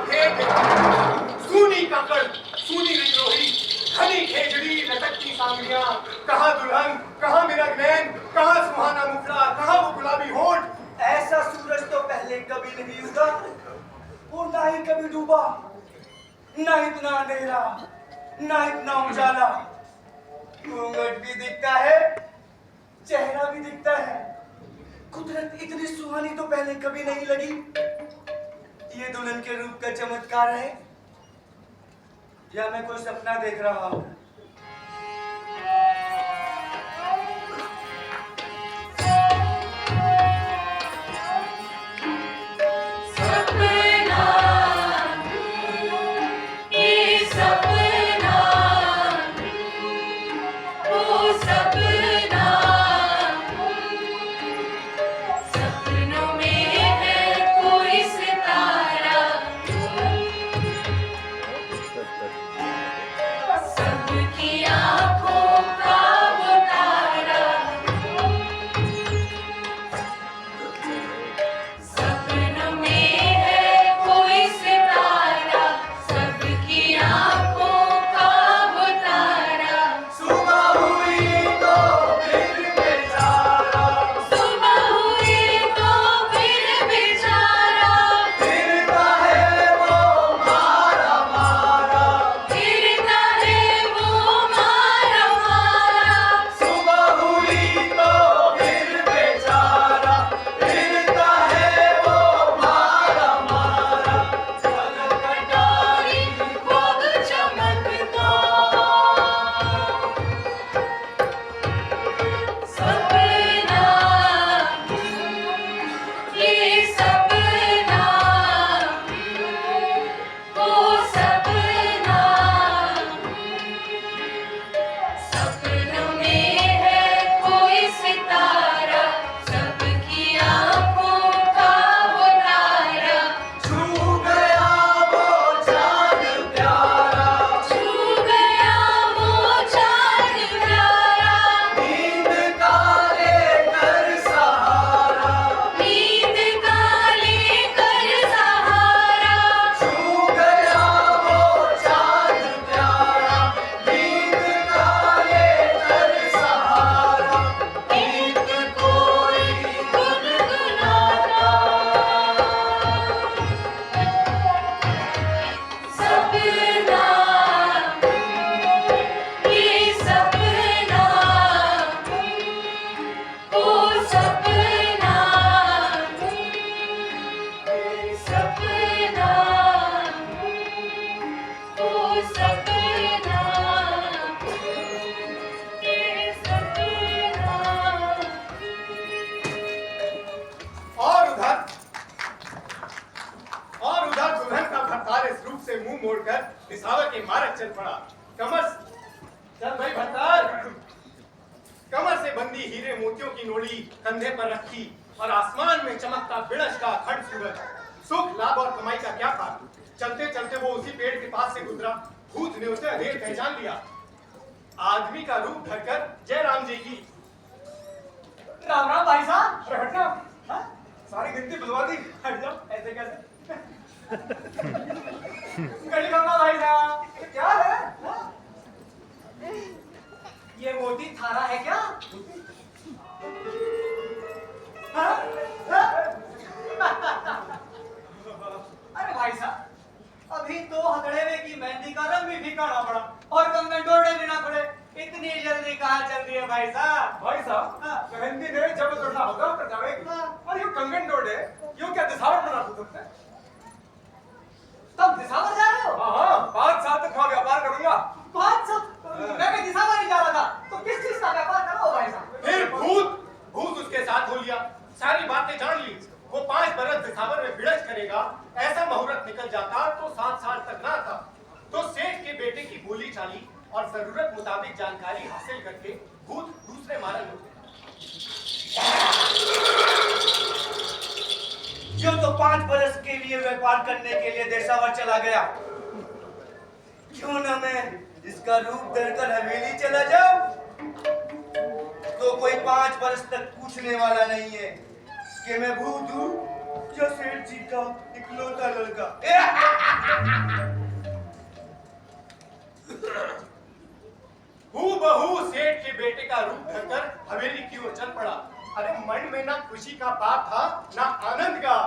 भेंट, सूनी काकड़, सूनी विद्रोही, घनी खेजड़ी, लटकती सांगलियां, कहाँ दुल्हन, कहाँ मेरा नैन, कहाँ सुहाना मुखड़ा, कहाँ वो गुलाबी होंठ। ऐसा सूरज तो पहले कभी नहीं उगा और ना ही कभी डूबा, ना इतना अंधेरा, ना इतना उजाला। घूंघट भी दिखता है, चेहरा भी दिखता है। कुदरत इतनी सुहानी तो पहले कभी नहीं लगी। ये दुल्हन के रूप का चमत्कार है या मैं कोई सपना देख रहा हूँ? जो तो 5 बरस के लिए व्यापार करने के लिए देशावर चला गया, क्यों न मैं इसका रूप धरकर हवेली चला जाऊं? तो कोई 5 बरस तक पूछने वाला नहीं है कि मैं भूत हूं या सेठ जी का इकलौता लड़का। अरे मन में ना खुशी का बात था ना आनंद का।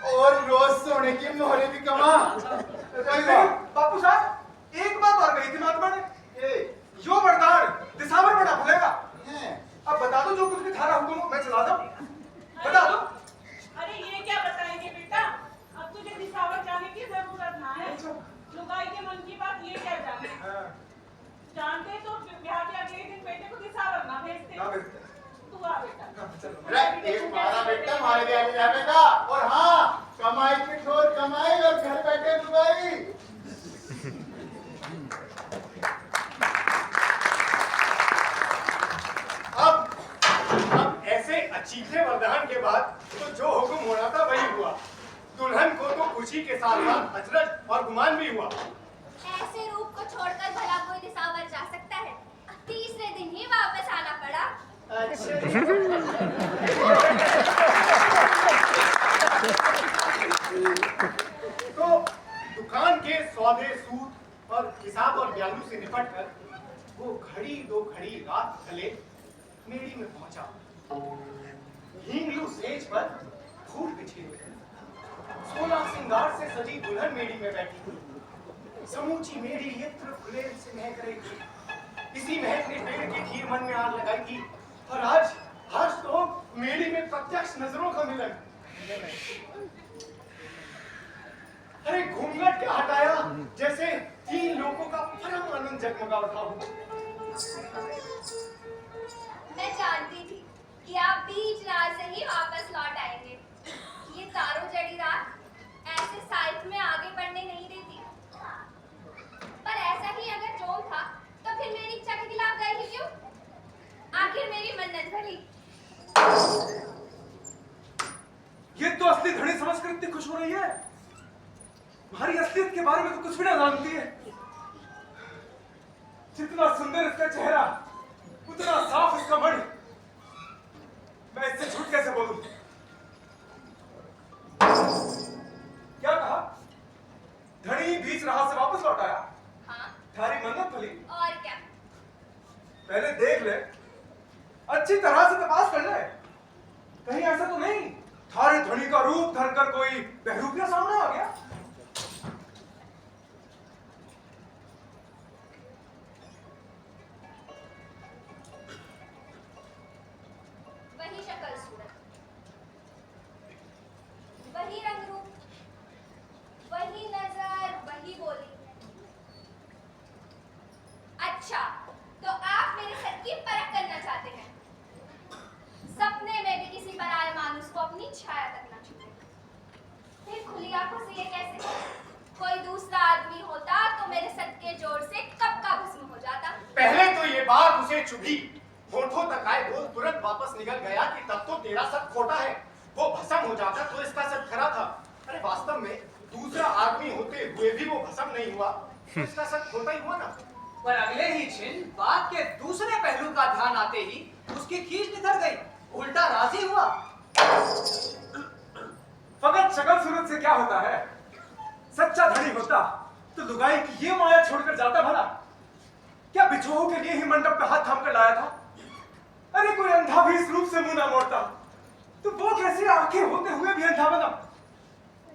और रोज सोने की मोहरे भी कमा। बापू साहब एक बात और कही थी महात्मा ने, यो वरदान दिसावर बना फलेगा। अब बता दो जो कुछ भी थारा हुक्म हो मैं चला दूं, बता दो। अरे ये क्या बताएंगे बेटा, अब तुझे दिसावर जाने की जरूरत ना है। लुगाई के मन की बात ये क्या जाने, जानते तो ब्याह के अगले दिन बेटे को दिसावर ना भेजते। तू आ बेटा। एक मारा बेटा मारे दिया जाएगा। और हाँ, कमाई की ठोर कमाई और घर बैठे दुआई। अब ऐसे अचीखे वरदान के बाद तो जो हुक्म होना था वही हुआ। दुल्हन को तो खुशी के साथ साथ अचरज और गुमान भी हुआ। ऐसे रूप को छोड़कर भला कोई दिसावर जा सकता है? तीसरे दिन ही वापस आना पड़ा। तो दुकान के सौदे सूद और हिसाब और ब्यालू से निपट कर वो घड़ी दो घड़ी रात ढले मेड़ी में पहुंचा। हिंगलू सेज पर फूल बिछे हुए, सोना सिंगार से सजी दुल्हन मेड़ी में बैठी हुई। समूची मेड़ी इत्र फुलेल से महक रही थी। इसी महक ने पेड़ की खीर मन में आग लगाई थी। और आज तो मेड़ी में प्रत्यक्ष नजरों का मिलन। अरे घूंघट क्या हटाया, जैसे तीन लोगों का परम आनंद जगमगा उठा हो। मैं जानती थी कि आप बीच रात से ही वापस लौट आएंगे। ये तारों जड़ी रात ऐसे साइड में आगे बढ़ने नहीं देती। पर ऐसा ही अगर जोम था तो फिर मेरी इच्छा के खिलाफ गए ही क्यों? आखिर मेरी मन्नत भली। ये तो असली धनी समझकर इतनी खुश हो रही है। हमारी असलियत के बारे में तो कुछ भी ना जानती है। जितना सुंदर इसका चेहरा उतना साफ इसका मन। मैं इससे झूठ कैसे बोलूं? क्या कहा? धनी बीच राह से वापस लौट आया? हाँ। थारी मन्नत भली। और क्या? पहले देख ले, अच्छी तरह से तपास कर ले। कहीं ऐसा तो नहीं थारे धनी का रूप धरकर कोई बहरूपिया सामने आ गया? वही शक्ल सूरत, वही रंग रूप, वही नजर, वही बोली। अच्छा, तो आप मेरे सर की परख करना चाहते हैं? सपने में भी किसी पराये मानुस को अपनी छाया तक न छूटे। फिर खुली आंखों से ये कैसे? कोई दूसरा आदमी होता तो मेरे सर के जोर से कब का भस्म हो जाता। पहले तो ये बात उसे चुभी, होठों तक आए बोल तुरंत वापस निकल गया कि तब तो तेरा सत खोटा है। वो भस्म हो जाता तो इसका सत खरा था। अरे वास्तव में दूसरा आदमी होते हुए भी वो भस्म नहीं हुआ तो इसका सत खोटा ही हुआ ना। पर अगले ही क्षण बात के दूसरे पहलू का ध्यान आते ही उसकी खींच निकल गई, उल्टा राजी हुआ। फकत शक्ल सूरत से क्या होता है? सच्चा धनी होता तो लुगाई की ये माया छोड़कर जाता भला? क्या बिछोह के लिए ही मंडप पे हाथ थाम कर लाया था? अरे कोई अंधा भी इस रूप से मुंह ना मोड़ता तो वो कैसे आंखें होते हुए भी अंधा बना?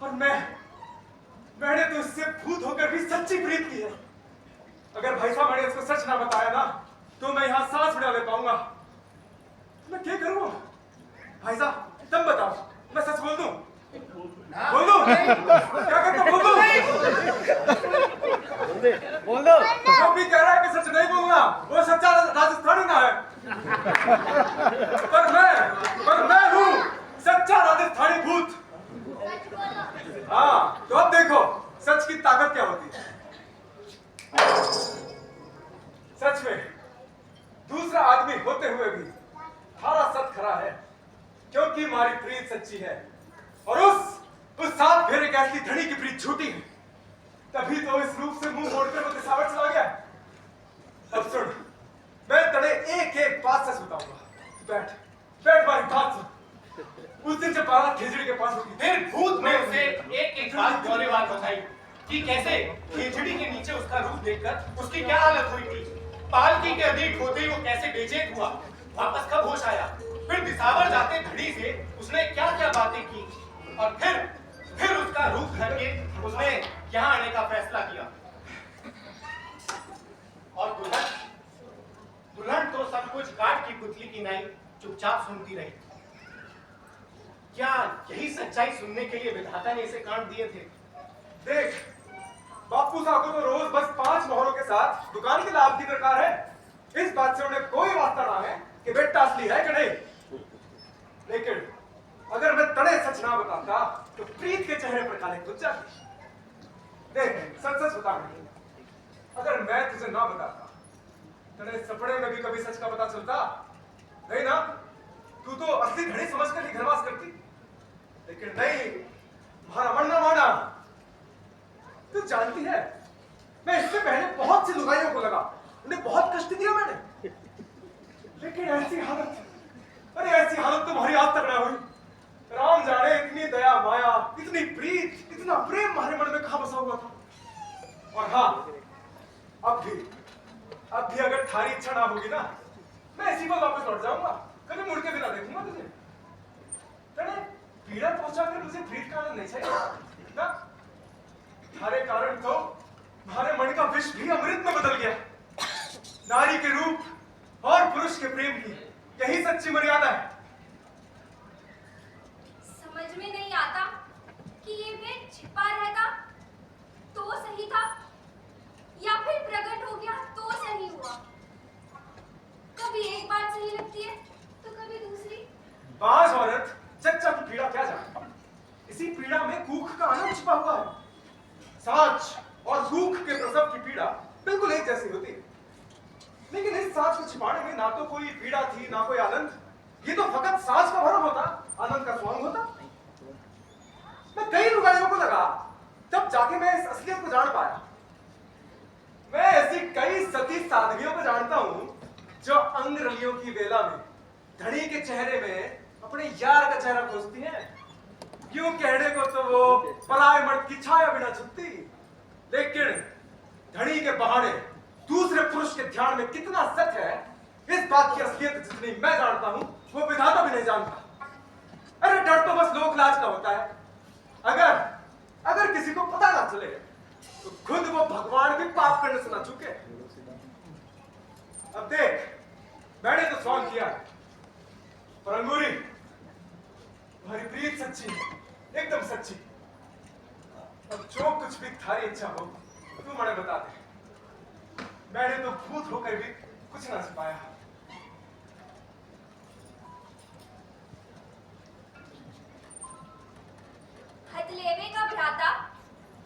और मैंने तो इससे भूत होकर भी सच्ची प्रीत की है। अगर भाई साहब मैंने इसको सच ना बताया ना तो मैं यहाँ सांस उड़ा ले पाऊंगा। मैं क्या करूँ? भाई साहब तुम बताओ, मैं सच बोल दूं? बोल दूं? क्या करता बोल दूं? बोल दो। जो भी कह रहा है कि सच नहीं बोलना वो सच्चा राजस्थानी ना है। पर मैं हूँ सच्चा राजस्थानी भूत। सच बोलो। हाँ तो अब देखो सच की ताकत क्या होती है। सच में दूसरा आदमी होते हुए भी थारा सत खरा है क्योंकि हमारी प्रीत सच्ची है और उस सात फेरे की असली धनी की प्रीत झूठी है। तभी तो इस रूप से मुंह मोड़कर वो दिसावर चला गया। अब सुन, मैं तड़े एक एक बात से सुनाऊंगा। बैठ मारी बात सुन। उस दिन जब बारात खिचड़ी के पास होगी फिर भूत ने उसे एक एक बात ब्यौरेवार बताई कि कैसे खिचड़ी के नीचे उसका रूप देखकर उसकी क्या हालत हुई थी। पालकी के अधीन होते ही वो कैसे बेचैन हुआ, वापस कब होश आया, फिर दिसावर जाते घड़ी से उसने क्या क्या बातें की और फिर उसका रूप धर के उसने यहाँ आने का फैसला किया। और दुल्हन दुल्हन तो सब कुछ काट की पुतली की नहीं चुपचाप सुनती रही। क्या यही सच्चाई सुनने के लिए विधाता ने इसे काट दिए थे? देख, बापू साहब को तो रोज बस 5 मोहरों के साथ दुकान के लाभ की दरकार है। इस बात से उन्हें कोई वास्ता ना है कि बेटा असली है कि नहीं। लेकिन अगर मैं तड़े सच ना बताता तो प्रीत के चेहरे पर काले खुद जाते। देख, सच सच बता नहीं, अगर मैं तुझे ना बताता तड़े सपने में भी कभी सच का पता चलता नहीं ना। तू तो असली धड़ी समझकर ही घरवास करती, लेकिन नहीं, तुम्हारा मन ना माना। तू जानती है, मैं इससे पहले बहुत सी लुगाइयों को लगा, उन्हें बहुत कष्ट दिया मैंने, लेकिन ऐसी हालत, अरे ऐसी हालत तुम्हारी आज तक ना हुई। राम जाने इतनी दया माया, इतनी प्रीत, इतना प्रेम हमारे मन में कहां बसा हुआ था। और हाँ, अब भी अगर थारी इच्छा ना होगी ना, मैं इसी को वापस लौट जाऊंगा, कभी मुड़ के भी ना देखूंगा तुझे। तेरे पीड़ा पहुंचाकर मुझे प्रीत का आनंद नहीं चाहिए ना। थारे कारण तो तुम्हारे मन का विष भी अमृत में बदल गया। नारी के रूप और पुरुष के प्रेम की यही सच्ची मर्यादा है। समझ में नहीं आता कि ये भेद छिपा रहता तो सही था या फिर प्रकट हो गया तो सही हुआ। कभी एक बात सही लगती है तो कभी दूसरी। बाज औरत चच्चा की पीड़ा क्या जाने, इसी पीड़ा में कूख का आनंद छिपा हुआ है। साच और कूख के प्रसव की पीड़ा बिल्कुल एक जैसी होती है, लेकिन इस साच को छिपाने में ना तो कोई पीड़ा थी ना कोई आनंद। ये तो फकत साच का भरम होता, आनंद का स्वांग होता। मैं कई लुगाइयों को लगा, तब जाके मैं इस असलियत को जान पाया। मैं ऐसी कई सती साधवियों को जानता हूं जो अंग रलियों की वेला में धड़ी के चेहरे में अपने यार का चेहरा खोजती हैं। यूं कहने को तो वो पलाए मर्द की छाया बिना छुपती, लेकिन धड़ी के बहाने दूसरे पुरुष के ध्यान में कितना सच है, इस बात की असलियत जितनी मैं जानता हूं वो विधाता भी नहीं जानता। अरे डर तो बस लोक लाज का होता है। अगर किसी को पता ना चले तो खुद वो भगवान भी पाप करने से ना चूके। अब देख, मैंने तो स्वांग किया, पर अंगूरी, तुम्हारी प्रीत सच्ची है, एकदम सच्ची। अब जो कुछ भी थारी इच्छा हो तू मुझे बता दे। मैंने तो भूत होकर भी कुछ ना छिपाया। हथलेवे का भ्राता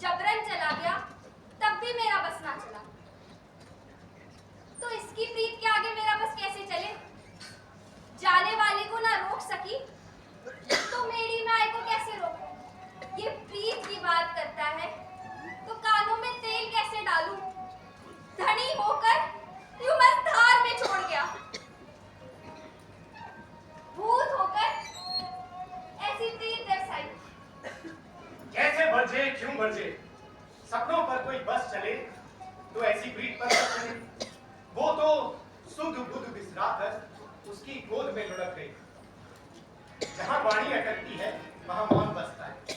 जबरन चला गया, तब भी मेरा बस ना चला, तो इसकी प्रीत के आगे मेरा बस कैसे चले। जाने वाले को ना रोक सकी तो मेरी माए को कैसे रोकूं। ये प्रीत की बात करता है तो कानों में तेल कैसे डालूं। धनी होकर यूं मझधार में छोड़ गया, भूत होकर ऐसी प्रीत दर्शाई। कैसे बरजे, क्यों बरजे, सपनों पर कोई बस चले तो ऐसी प्रीत पर बस चले। वो तो सुध बुध बिसराकर उसकी गोद में लुढ़क गई। जहां वाणी अटकती है वहां मौन बसता है।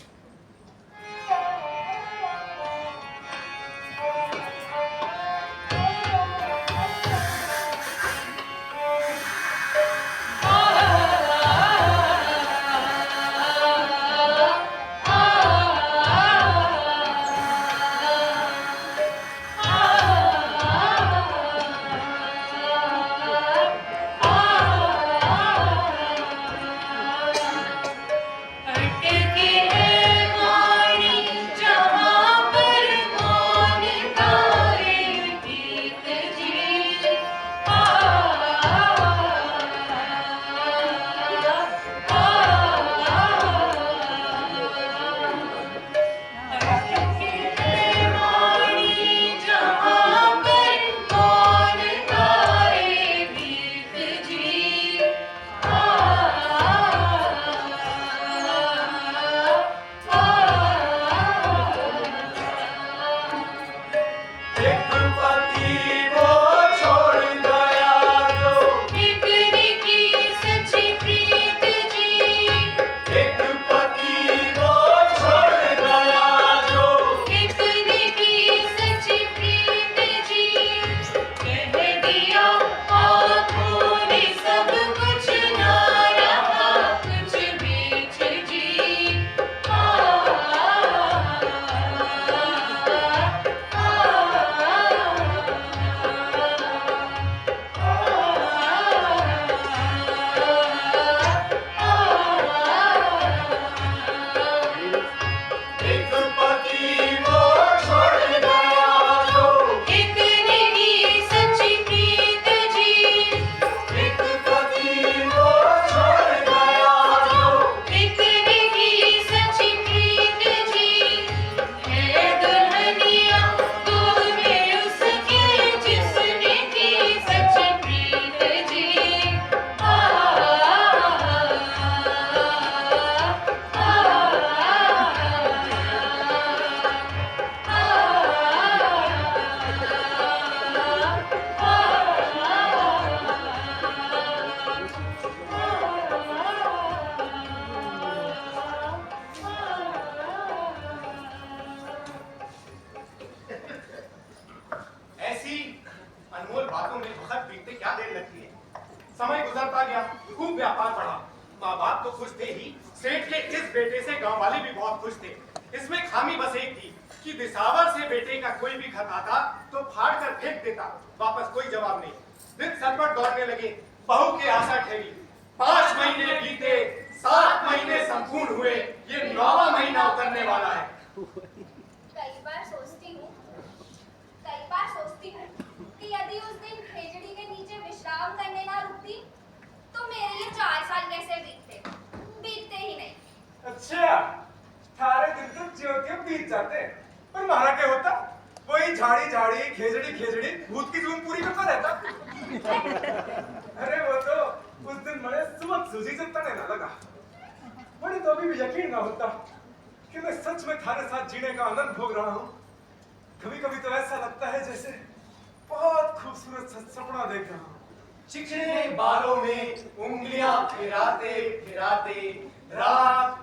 अटके अनमोल बातों में वक्त बीतते क्या देर लगती है। समय गुजरता गया, खूब व्यापार बढ़ा। माँ बाप तो खुश थे ही, सेठ के इस बेटे से गांव वाले भी बहुत खुश थे। इसमें खामी बस एक थी कि दिसावर से बेटे का कोई भी खत आता तो फाड़ कर फेंक देता, वापस कोई जवाब नहीं। दिन सर पर दौड़ने लगे, बहू की आशा ठहरी। 5 महीने बीते, 7 महीने संपूर्ण हुए, ये 9वां महीना उतरने वाला है। कई बार सोचती हूँ कि यदि उस दिन खेजड़ी के नीचे विश्राम करने ना रुकती तो मेरे लिए 4 साल कैसे बीतते ही नहीं। अच्छा, सारे दिन तो ज्योतियों बीत जाते, पर हमारा क्या होता? वही झाड़ी झाड़ी खेजड़ी खेजड़ी भूत की धूम पूरी करता रहता। अरे वो तो उस दिन बड़े सुबह सूजी से तने ना लगा। बड़े तो अभी भी यकीन ना होता कि मैं सच में थारे साथ जीने का आनंद भोग रहा हूँ। कभी कभी तो ऐसा लगता है जैसे बहुत खूबसूरत सपना देख रहा हूँ। चिकने बालों में उंगलियां फिराते फिराते रात